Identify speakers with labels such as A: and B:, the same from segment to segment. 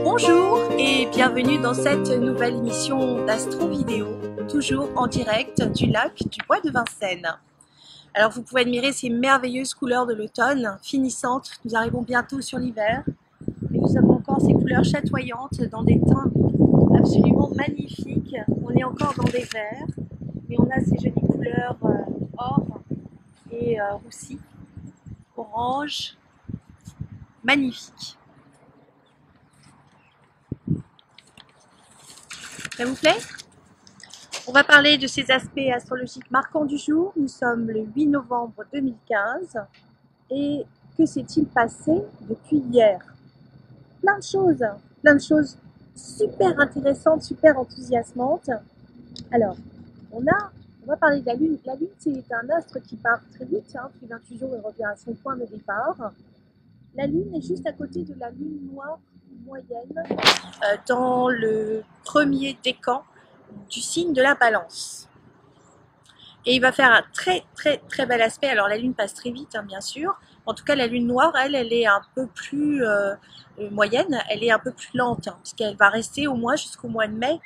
A: Bonjour et bienvenue dans cette nouvelle émission d'Astro Vidéo, toujours en direct du lac du Bois de Vincennes. Alors vous pouvez admirer ces merveilleuses couleurs de l'automne finissantes, nous arrivons bientôt sur l'hiver, mais nous avons encore ces couleurs chatoyantes dans des teints absolument magnifiques. On est encore dans des verts, mais on a ces jolies couleurs or et roussi, orange, magnifiques. Ça vous plaît? On va parler de ces aspects astrologiques marquants du jour. Nous sommes le 8 novembre 2015 et que s'est-il passé depuis hier? Plein de choses super intéressantes, super enthousiasmantes. Alors, on va parler de la Lune. La Lune, c'est un astre qui part très vite, puis 28 jours, il revient à son point de départ. La Lune est juste à côté de la Lune noire moyenne dans le premier décan du signe de la Balance. Et il va faire un très bel aspect. Alors la Lune passe très vite, bien sûr. En tout cas, la Lune noire, elle est un peu plus moyenne, elle est un peu plus lente, puisqu'elle va rester au moins jusqu'au mois de mai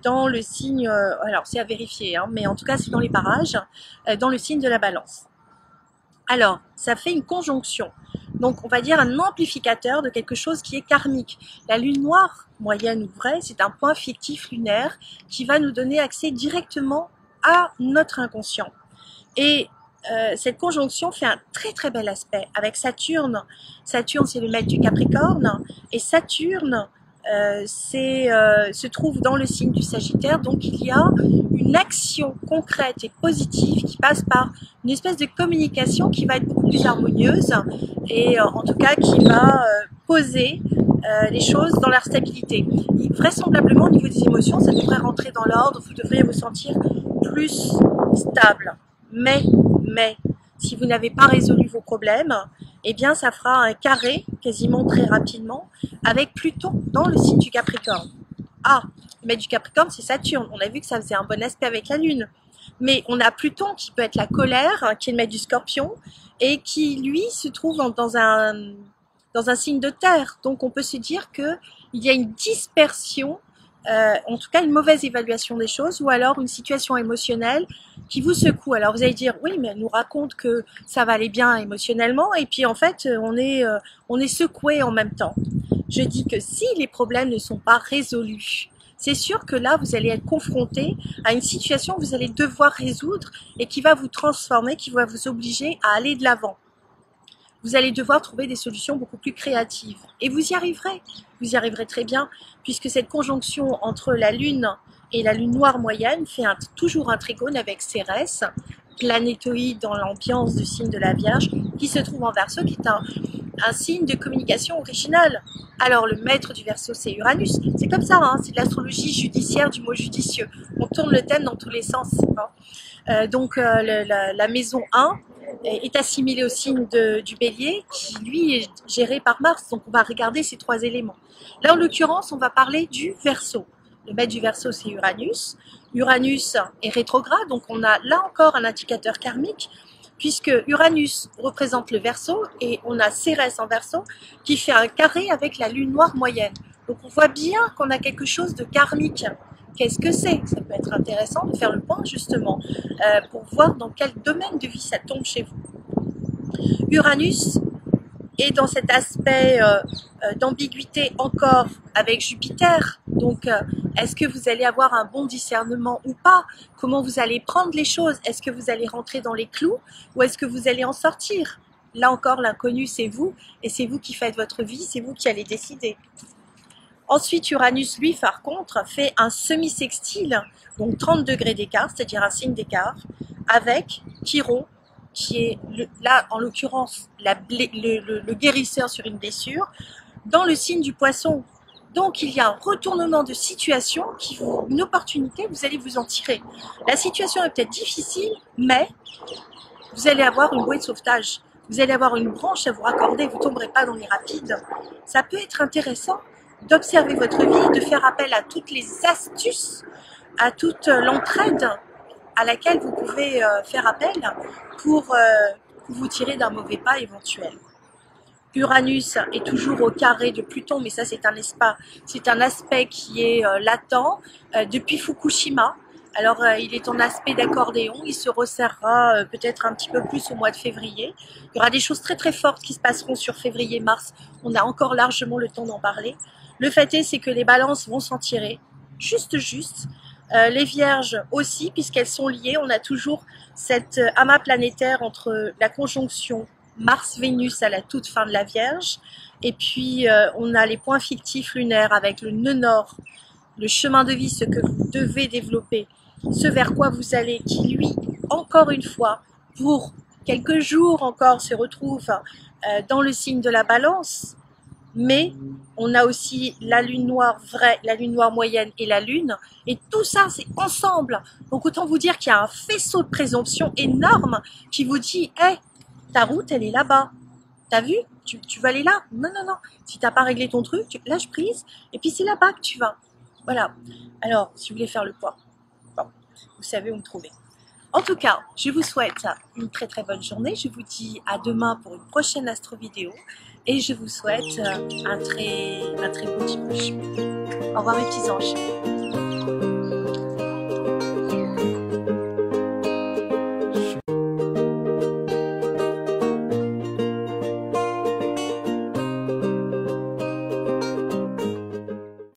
A: dans le signe, alors c'est à vérifier, mais en tout cas c'est dans les parages, dans le signe de la Balance. Alors, ça fait une conjonction. Donc, on va dire un amplificateur de quelque chose qui est karmique. La lune noire, moyenne ou vraie, c'est un point fictif lunaire qui va nous donner accès directement à notre inconscient. Et cette conjonction fait un très bel aspect avec Saturne. Saturne, c'est le maître du Capricorne. Et Saturne se trouve dans le signe du Sagittaire. Donc, il y a une action concrète et positive qui passe par une espèce de communication qui va être beaucoup plus harmonieuse et en tout cas qui va poser les choses dans leur stabilité. Et vraisemblablement au niveau des émotions, ça devrait rentrer dans l'ordre, vous devriez vous sentir plus stable. Mais si vous n'avez pas résolu vos problèmes, eh bien ça fera un carré quasiment très rapidement avec Pluton dans le signe du Capricorne. Ah, le maître du Capricorne, c'est Saturne. On a vu que ça faisait un bon aspect avec la Lune. Mais on a Pluton qui peut être la colère, qui est le maître du Scorpion, et qui, lui, se trouve dans un signe de terre. Donc, on peut se dire qu'il y a une dispersion, en tout cas une mauvaise évaluation des choses, ou alors une situation émotionnelle qui vous secoue. Alors, vous allez dire, oui, mais elle nous raconte que ça va aller bien émotionnellement, et puis en fait, on est secoué en même temps. Je dis que si les problèmes ne sont pas résolus, c'est sûr que là, vous allez être confronté à une situation que vous allez devoir résoudre et qui va vous transformer, qui va vous obliger à aller de l'avant. Vous allez devoir trouver des solutions beaucoup plus créatives. Et vous y arriverez très bien, puisque cette conjonction entre la Lune et la Lune noire moyenne fait toujours un trigone avec Cérès, planétoïde dans l'ambiance du signe de la Vierge, qui se trouve en Verseau, qui est un signe de communication originale. Alors le maître du Verseau, c'est Uranus. C'est comme ça, c'est de l'astrologie judiciaire du mot judicieux. On tourne le thème dans tous les sens. Donc la maison 1 est assimilée au signe du Bélier, qui lui est géré par Mars. Donc on va regarder ces trois éléments. Là en l'occurrence, on va parler du Verseau. Le maître du Verseau, c'est Uranus. Uranus est rétrograde, donc on a là encore un indicateur karmique, puisque Uranus représente le Verseau et on a Cérès en Verseau qui fait un carré avec la Lune noire moyenne. Donc on voit bien qu'on a quelque chose de karmique. Qu'est-ce que c'est? Ça peut être intéressant de faire le point justement pour voir dans quel domaine de vie ça tombe chez vous. Uranus est dans cet aspect d'ambiguïté encore avec Jupiter. Donc, est-ce que vous allez avoir un bon discernement ou pas? Comment vous allez prendre les choses? Est-ce que vous allez rentrer dans les clous ou est-ce que vous allez en sortir? Là encore, l'inconnu, c'est vous et c'est vous qui faites votre vie, c'est vous qui allez décider. Ensuite, Uranus, lui, par contre, fait un semi-sextile, donc 30 degrés d'écart, c'est-à-dire un signe d'écart, avec Chiron, qui est là, en l'occurrence, le guérisseur sur une blessure, dans le signe du Poisson. Donc, il y a un retournement de situation, une opportunité, vous allez vous en tirer. La situation est peut-être difficile, mais vous allez avoir une bouée de sauvetage. Vous allez avoir une branche à vous raccorder, vous ne tomberez pas dans les rapides. Ça peut être intéressant d'observer votre vie, de faire appel à toutes les astuces, à toute l'entraide à laquelle vous pouvez faire appel pour vous tirer d'un mauvais pas éventuel. Uranus est toujours au carré de Pluton, mais ça c'est un aspect qui est latent depuis Fukushima. Alors il est en aspect d'accordéon, il se resserrera peut-être un petit peu plus au mois de février. Il y aura des choses très très fortes qui se passeront sur février-mars, on a encore largement le temps d'en parler. Le fait est, c'est que les balances vont s'en tirer, juste. Les vierges aussi, puisqu'elles sont liées, on a toujours cet amas planétaire entre la conjonction Mars-Vénus à la toute fin de la Vierge, et puis on a les points fictifs lunaires avec le nœud nord, le chemin de vie, ce que vous devez développer, ce vers quoi vous allez, qui lui, encore une fois, pour quelques jours encore, se retrouve dans le signe de la Balance. Mais on a aussi la lune noire vraie, la lune noire moyenne et la lune. Et tout ça, c'est ensemble. Donc autant vous dire qu'il y a un faisceau de présomption énorme qui vous dit « Hey, ta route, elle est là-bas. T'as vu? Tu vas aller là? Non, non, non. Si t'as pas réglé ton truc, tu lâches prise. Et puis c'est là-bas que tu vas. » Voilà. Alors, si vous voulez faire le point, bon, vous savez où me trouver. En tout cas, je vous souhaite une très très bonne journée. Je vous dis à demain pour une prochaine astro vidéo. Et je vous souhaite un très beau dimanche. Au revoir mes petits anges.